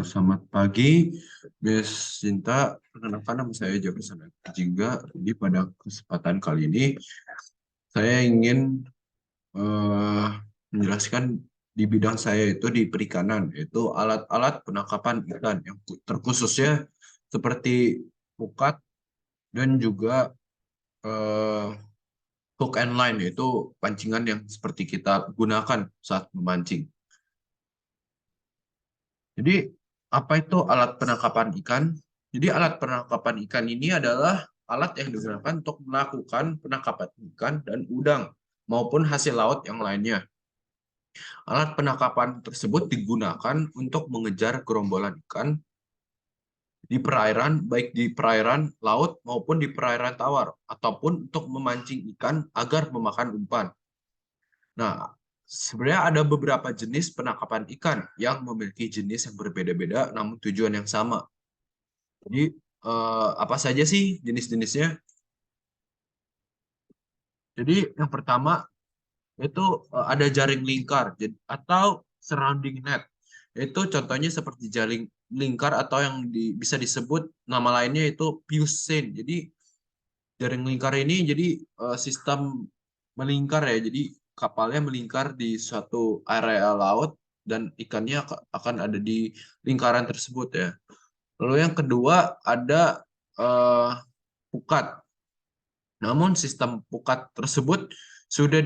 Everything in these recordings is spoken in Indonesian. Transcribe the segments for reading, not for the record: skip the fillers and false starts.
Selamat pagi, Miss Sinta. Perkenalkan nama saya Jefferson Jingga. Jadi pada kesempatan kali ini saya ingin eh, menjelaskan di bidang saya itu di perikanan, yaitu alat-alat penangkapan ikan yang terkhususnya seperti pukat dan juga eh, hook and line, yaitu pancingan yang seperti kita gunakan saat memancing. Jadi, apa itu alat penangkapan ikan? Jadi, alat penangkapan ikan ini adalah alat yang digunakan untuk melakukan penangkapan ikan dan udang maupun hasil laut yang lainnya. Alat penangkapan tersebut digunakan untuk mengejar gerombolan ikan di perairan, baik di perairan laut maupun di perairan tawar, ataupun untuk memancing ikan agar memakan umpan. Nah, sebenarnya ada beberapa jenis penangkapan ikan yang memiliki jenis yang berbeda-beda namun tujuan yang sama. Jadi, apa saja sih jenis-jenisnya? Jadi, yang pertama itu ada jaring lingkar atau surrounding net. Itu contohnya seperti jaring lingkar atau yang bisa disebut nama lainnya itu fuse seine. Jadi, jaring lingkar ini jadi sistem melingkar ya. Jadi, kapalnya melingkar di suatu area laut dan ikannya akan ada di lingkaran tersebut ya. Lalu yang kedua ada eh, pukat. Namun sistem pukat tersebut sudah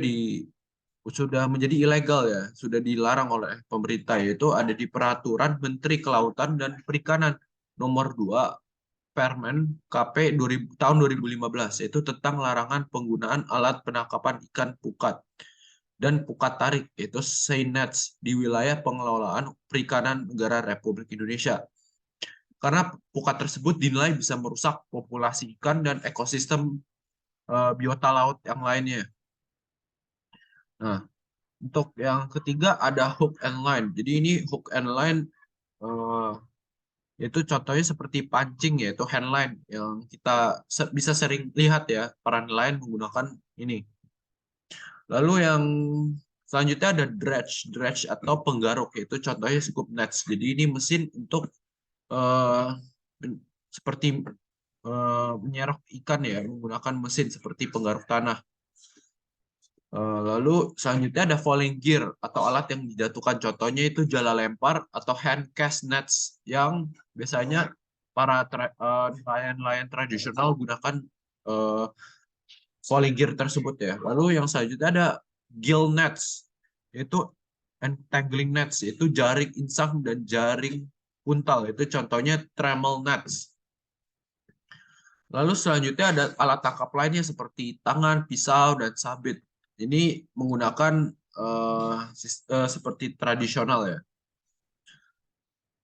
sudah menjadi ilegal ya, sudah dilarang oleh pemerintah, yaitu ada di Peraturan Menteri Kelautan dan Perikanan nomor 2 Permen KP 2000, tahun 2015, yaitu tentang larangan penggunaan alat penangkapan ikan pukat dan pukat tarik, yaitu seinets di wilayah pengelolaan perikanan negara Republik Indonesia. Karena pukat tersebut dinilai bisa merusak populasi ikan dan ekosistem biota laut yang lainnya. Nah, untuk yang ketiga ada hook and line. Jadi ini hook and line eh, itu contohnya seperti pancing yaitu handline yang kita bisa sering lihat ya para nelayan menggunakan ini. Lalu yang selanjutnya ada dredge, dredge atau penggaruk yaitu contohnya scoop nets. Jadi ini mesin untuk eh, seperti menyerok ikan ya menggunakan mesin seperti penggaruk tanah. Lalu selanjutnya ada falling gear atau alat yang dijatuhkan. Contohnya itu jala lempar atau hand cast nets yang biasanya para nelayan-nelayan tradisional gunakan uh, falling gear tersebut ya. Lalu yang selanjutnya ada gill nets, yaitu entangling nets, yaitu jaring insang dan jaring puntal. Itu contohnya trammel nets. Lalu selanjutnya ada alat tangkap lainnya seperti tangan, pisau, dan sabit. Ini menggunakan seperti tradisional ya.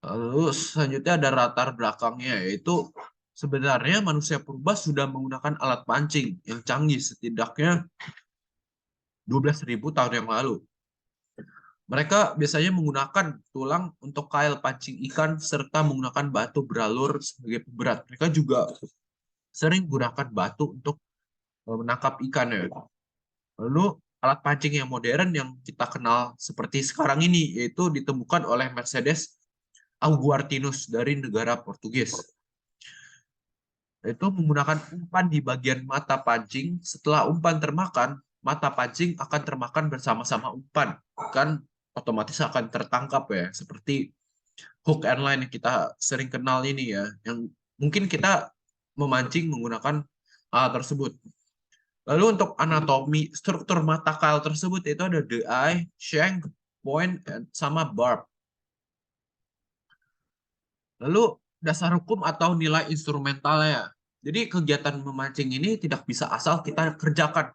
Lalu selanjutnya ada latar belakangnya, yaitu sebenarnya manusia purba sudah menggunakan alat pancing yang canggih setidaknya 12.000 tahun yang lalu. Mereka biasanya menggunakan tulang untuk kail pancing ikan serta menggunakan batu beralur sebagai pemberat. Mereka juga sering gunakan batu untuk menangkap ikan ya. Lalu alat pancing yang modern yang kita kenal seperti sekarang ini yaitu ditemukan oleh Mercedes Aguartinus dari negara Portugis. Itu menggunakan umpan di bagian mata pancing. Setelah umpan termakan, mata pancing akan termakan bersama-sama umpan. Kan otomatis akan tertangkap ya. Seperti hook and line yang kita sering kenal ini ya. Yang mungkin kita memancing menggunakan alat tersebut. Lalu untuk anatomi struktur mata kail tersebut itu ada the eye, shank, point, sama barb. Lalu dasar hukum atau nilai instrumentalnya. Jadi kegiatan memancing ini tidak bisa asal kita kerjakan.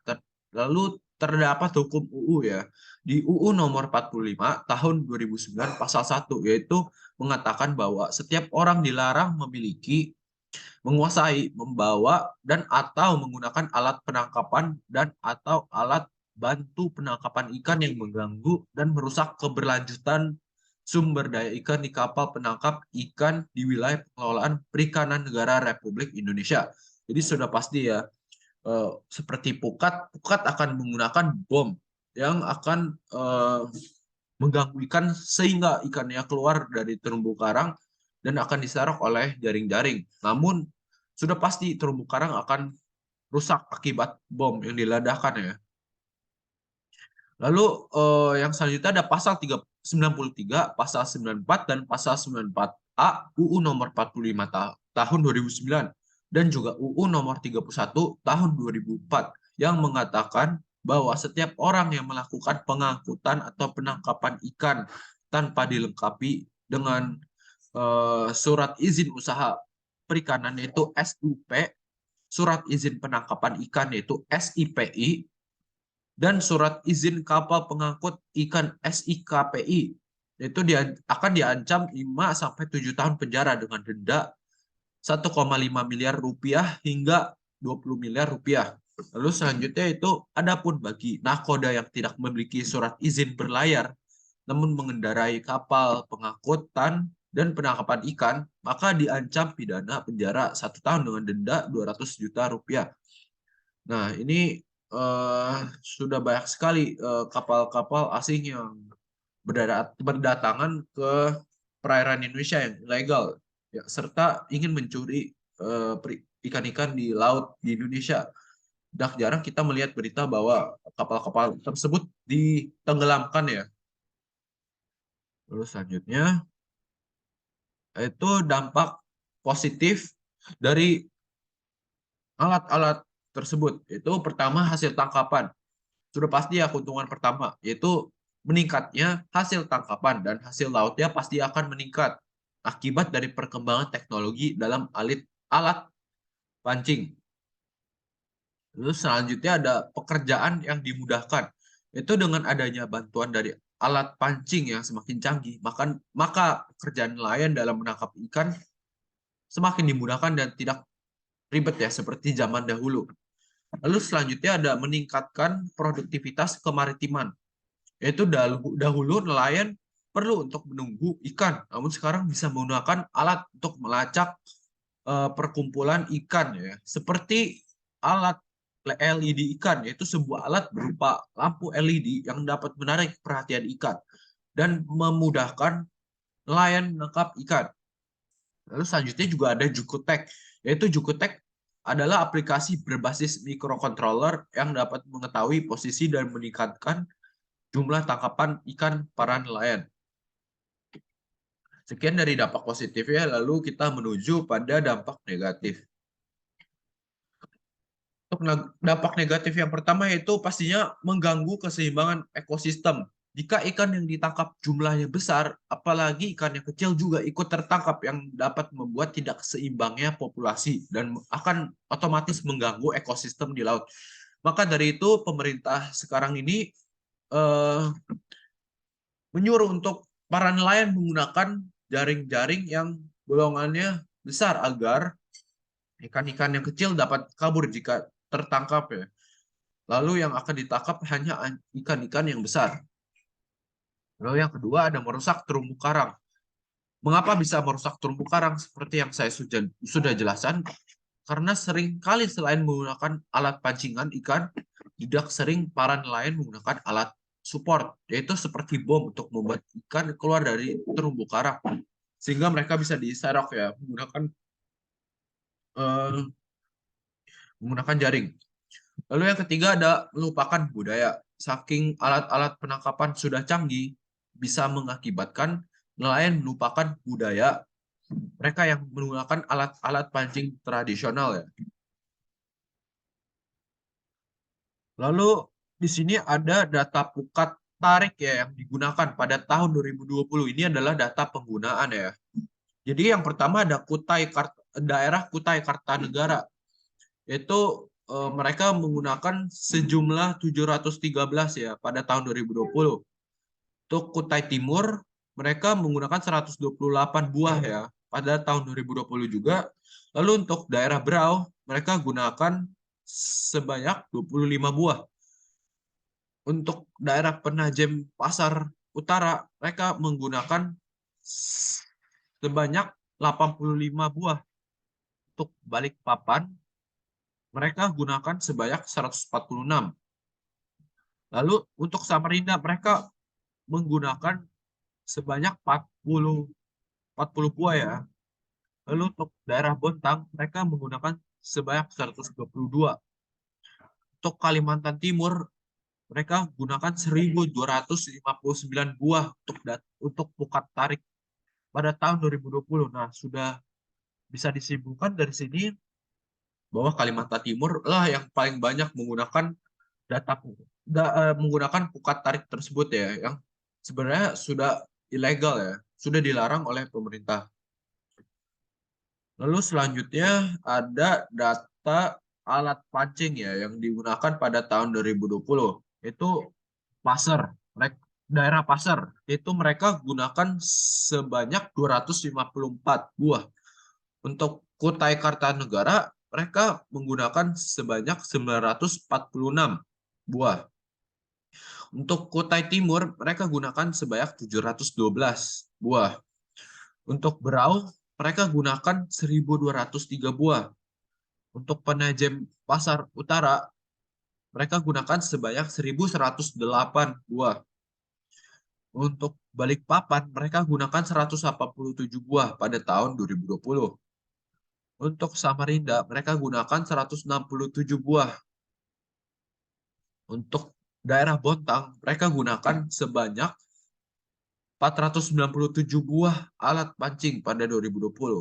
Lalu terdapat hukum UU ya. Di UU nomor 45 tahun 2009 pasal 1 yaitu mengatakan bahwa setiap orang dilarang memiliki, menguasai, membawa, dan atau menggunakan alat penangkapan dan atau alat bantu penangkapan ikan yang mengganggu dan merusak keberlanjutan sumber daya ikan di kapal penangkap ikan di wilayah pengelolaan perikanan negara Republik Indonesia. Jadi sudah pasti ya, seperti pukat, pukat akan menggunakan bom yang akan mengganggu ikan sehingga ikannya keluar dari terumbu karang dan akan diserok oleh jaring-jaring. Namun sudah pasti terumbu karang akan rusak akibat bom yang diledakkan ya. Lalu yang selanjutnya ada pasal 93, pasal 94 dan pasal 94A UU nomor 45 tahun 2009 dan juga UU nomor 31 tahun 2004 yang mengatakan bahwa setiap orang yang melakukan pengangkutan atau penangkapan ikan tanpa dilengkapi dengan surat izin usaha perikanan yaitu SUP, surat izin penangkapan ikan yaitu SIPI, dan surat izin kapal pengangkut ikan SIKPI, yaitu akan diancam 5 sampai 7 tahun penjara dengan denda 1,5 miliar rupiah hingga 20 miliar rupiah. Lalu selanjutnya itu adapun bagi nakoda yang tidak memiliki surat izin berlayar namun mengendarai kapal pengangkutan dan penangkapan ikan, maka diancam pidana penjara 1 tahun dengan denda 200 juta rupiah. Nah, ini sudah banyak sekali kapal-kapal asing yang berdatangan ke perairan Indonesia yang ilegal, ya, serta ingin mencuri ikan-ikan di laut di Indonesia. Dah jarang kita melihat berita bahwa kapal-kapal tersebut ditenggelamkan ya. Lalu selanjutnya itu dampak positif dari alat-alat tersebut. Itu pertama hasil tangkapan. Sudah pasti ya keuntungan pertama, yaitu meningkatnya hasil tangkapan dan hasil lautnya pasti akan meningkat akibat dari perkembangan teknologi dalam alat pancing. Terus selanjutnya ada pekerjaan yang dimudahkan. Itu dengan adanya bantuan dari alat pancing yang semakin canggih, maka pekerjaan nelayan dalam menangkap ikan semakin dimudahkan dan tidak ribet ya seperti zaman dahulu. Lalu selanjutnya ada meningkatkan produktivitas kemaritiman. Yaitu dahulu nelayan perlu untuk menunggu ikan, namun sekarang bisa menggunakan alat untuk melacak perkumpulan ikan ya, seperti alat LED ikan, yaitu sebuah alat berupa lampu LED yang dapat menarik perhatian ikan dan memudahkan nelayan menangkap ikan. Lalu selanjutnya juga ada Jukutek, yaitu Jukutek adalah aplikasi berbasis microcontroller yang dapat mengetahui posisi dan meningkatkan jumlah tangkapan ikan para nelayan. Sekian dari dampak positifnya, lalu kita menuju pada dampak negatif. Untuk dampak negatif yang pertama yaitu pastinya mengganggu keseimbangan ekosistem. Jika ikan yang ditangkap jumlahnya besar, apalagi ikan yang kecil juga ikut tertangkap yang dapat membuat tidak seimbangnya populasi dan akan otomatis mengganggu ekosistem di laut. Maka dari itu pemerintah sekarang ini menyuruh untuk para nelayan menggunakan jaring-jaring yang bolongannya besar agar ikan-ikan yang kecil dapat kabur jika tertangkap ya. Lalu yang akan ditangkap hanya ikan-ikan yang besar. Lalu yang kedua ada merusak terumbu karang. Mengapa bisa merusak terumbu karang seperti yang saya sudah jelaskan? Karena sering kali selain menggunakan alat pancingan ikan, tidak sering para nelayan menggunakan alat support, yaitu seperti bom untuk membuat ikan keluar dari terumbu karang. Sehingga mereka bisa diserok ya, eh, menggunakan jaring. Lalu yang ketiga ada melupakan budaya. Saking alat-alat penangkapan sudah canggih, bisa mengakibatkan nelayan melupakan budaya mereka yang menggunakan alat-alat pancing tradisional ya. Lalu di sini ada data pukat tarik ya yang digunakan pada tahun 2020. Ini adalah data penggunaan ya. Jadi yang pertama ada daerah Kutai Kartanegara. Yaitu mereka menggunakan sejumlah 713 ya pada tahun 2020. Untuk Kutai Timur mereka menggunakan 128 buah ya pada tahun 2020 juga. Lalu untuk daerah Berau mereka gunakan sebanyak 25 buah. Untuk daerah Penajem Pasar Utara mereka menggunakan sebanyak 85 buah. Untuk Balikpapan mereka gunakan sebanyak 146. Lalu untuk Samarinda mereka menggunakan sebanyak 40 buah ya. Lalu untuk daerah Bontang, mereka menggunakan sebanyak 122. Untuk Kalimantan Timur, mereka gunakan 1.259 buah untuk pukat tarik pada tahun 2020. Nah, sudah bisa disimpulkan dari sini bahwa Kalimantan Timur lah yang paling banyak menggunakan menggunakan pukat tarik tersebut ya, yang sebenarnya sudah ilegal ya, sudah dilarang oleh pemerintah. Lalu selanjutnya ada data alat pancing ya yang digunakan pada tahun 2020. Itu Pasir, daerah Pasir. Itu mereka gunakan sebanyak 254 buah. Untuk Kutai Kartanegara, mereka menggunakan sebanyak 946 buah. Untuk Kutai Timur, mereka gunakan sebanyak 712 buah. Untuk Berau, mereka gunakan 1.203 buah. Untuk Penajem Pasar Utara, mereka gunakan sebanyak 1.108 buah. Untuk Balikpapan, mereka gunakan 187 buah pada tahun 2020. Untuk Samarinda, mereka gunakan 167 buah. Untuk daerah Bontang, mereka gunakan sebanyak 497 buah alat pancing pada 2020.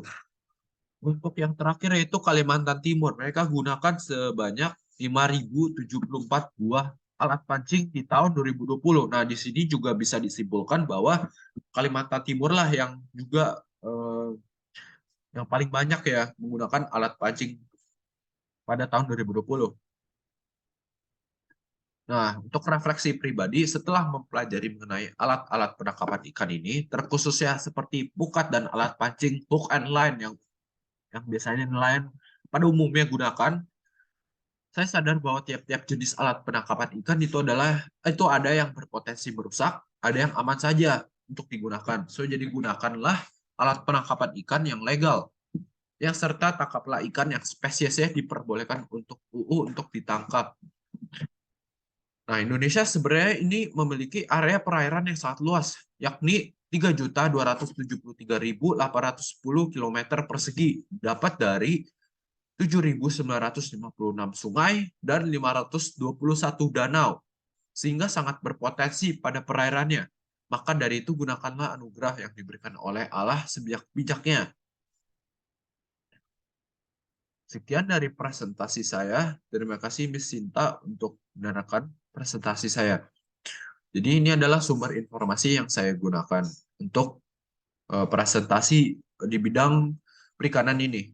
Untuk yang terakhir yaitu Kalimantan Timur, mereka gunakan sebanyak 5.074 buah alat pancing di tahun 2020. Nah, di sini juga bisa disimpulkan bahwa Kalimantan Timur lah yang juga yang paling banyak ya menggunakan alat pancing pada tahun 2020. Nah, untuk refleksi pribadi, setelah mempelajari mengenai alat-alat penangkapan ikan ini, terkhususnya seperti pukat dan alat pancing hook and line yang biasanya nelayan pada umumnya gunakan, saya sadar bahwa tiap-tiap jenis alat penangkapan ikan itu ada yang berpotensi merusak, ada yang aman saja untuk digunakan. So, jadi gunakanlah alat penangkapan ikan yang legal, yang serta tangkaplah ikan yang spesiesnya diperbolehkan untuk untuk ditangkap. Nah, Indonesia sebenarnya ini memiliki area perairan yang sangat luas, yakni 3.273.810 km persegi, dapat dari 7.956 sungai dan 521 danau, sehingga sangat berpotensi pada perairannya. Maka dari itu gunakanlah anugerah yang diberikan oleh Allah sebijak-bijaknya. Sekian dari presentasi saya. Terima kasih Miss Sinta untuk mendengarkan presentasi saya. Jadi ini adalah sumber informasi yang saya gunakan untuk presentasi di bidang perikanan ini.